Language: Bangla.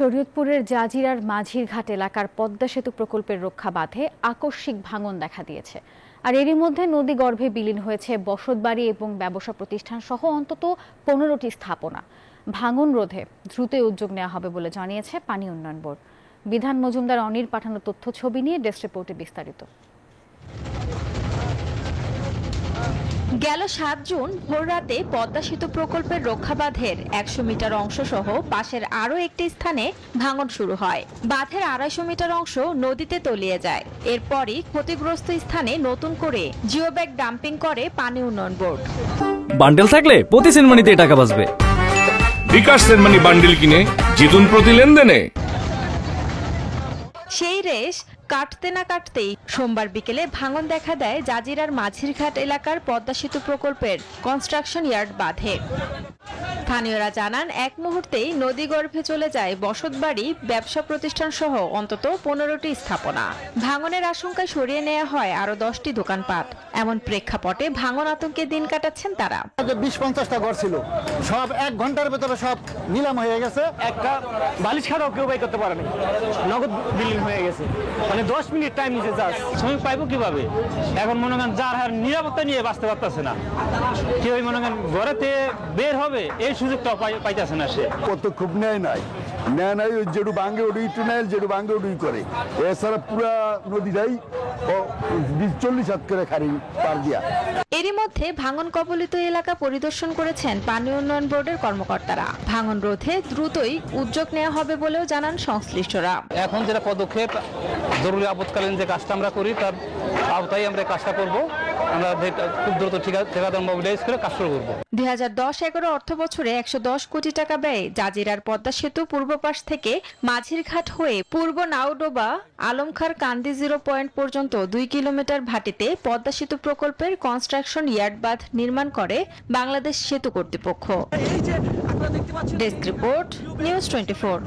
শরীয়তপুরের জাজিরার মাঝিরঘাট এলাকার পদ্মা সেতু প্রকল্পের রক্ষা বাঁধে আকস্মিক ভাঙন দেখা দিয়েছে। আর এরই মধ্যে নদী গর্ভে বিলীন হয়েছে বসতবাড়ি এবং ব্যবসা প্রতিষ্ঠান সহ অন্তত 15টি স্থাপনা। ভাঙন রোধে দ্রুতই উদ্যোগ নেওয়া হবে বলে জানিয়েছে পানি উন্নয়ন বোর্ড। বিধান মজুমদার অনির পাঠানো তথ্য ছবি নিয়ে ডেস্ক রিপোর্টে বিস্তারিত। গেল 7 জুন ভোররাতে পদ্মা সেতু প্রকল্পের রক্ষাবাঁধের 100 মিটার অংশ সহ পাশের আরও একটি স্থানে ভাঙন শুরু হয়। বাঁধের 250 মিটার অংশ নদীতে তলিয়ে যায়। এরপরই ক্ষতিগ্রস্ত স্থানে নতুন করে জিওব্যাগ ডাম্পিং করে পানি উন্নয়ন বোর্ড। বান্ডেল থাকলে প্রতি সেনমানিতে টাকা বাঁচবে। বিকাশ সেনমানি বান্ডেল কিনে জিতুন প্রতি লেনদেনে। সেই রেশ কাটতে না কাটতেই সোমবার বিকেলে ভাঙন দেখা দেয় জাজিরার মাঝিরঘাট এলাকার পদ্মা সেতু প্রকল্পের কনস্ট্রাকশন ইয়ার্ড বাঁধে। স্থানীয়রা জানান এক মুহূর্তেই নদীগর্ভে চলে যায় বসতবাড়ি, ব্যবসা প্রতিষ্ঠান সহ অন্তত 15টি স্থাপনা। ভাঙনের আশঙ্কায় সরিয়ে নেওয়া হয় আরো 10টি দোকানপাট। এমন প্রেক্ষাপটে ভাঙন আতঙ্কে দিন কাটাচ্ছেন তারা। 20-50টা ঘর ছিল, সব 1 ঘন্টার ভেতরে সব নিলাম হয়ে গেছে। একটা বালিশ খাটাও কেউ বাই করতে পারেনি, নগদ বিলীন হয়ে গেছে। মানে 10 মিনিট টাইম নিতে যাস, শ্রমিক পাইবো কিভাবে? এখন মনে করেন যার হার নিরাপত্তা নিয়ে বাঁচতে পারতেছে না, কেউ মনে করেন ঘরেতে বের হবে এই সুযোগটা পাইতেছে না। সে কত খুব নেয় নাই ওই যেটু ভাঙ্গে ওডুই টুনেল যেটু ভাঙ্গে ওডুই করে, এছাড়া পুরা নদীটাই 40 হাত করে খারি পার দিয়া। এরই মধ্যে ভাঙন কবলিত এলাকা পরিদর্শন করেছেন পানি উন্নয়ন বোর্ডের কর্মকর্তারা। ভাঙন রোধে দ্রুতই উদ্যোগ নেওয়া হবে বলেও জানান সংশ্লিষ্টরা। এখন যেটা পদক্ষেপ, জরুরি আপৎকালীন যে কাজটা আমরা করি তার আওতায় আমরা কাজটা করব। আমরা খুব দ্রুত ঠিকাদার মোবিলাইজ করে কাজ শুরু করব। 2010-11 অর্থ বছরে 110 কোটি টাকা ব্যয়ে জাজিরার পদ্মা সেতু পূর্ব পাশ থেকে মাঝিরঘাট হয়ে পূর্ব নাওডোবা আলমখার কান্দি 0 পয়েন্ট পর্যন্ত 2 কিলোমিটার ভাটিতে পদ্মা সেতু প্রকল্পের কনস্ট্রাকশন ইয়ার্ড বাঁধ নির্মাণ করে বাংলাদেশ সেতু কর্তৃপক্ষ। Desk report, news 24।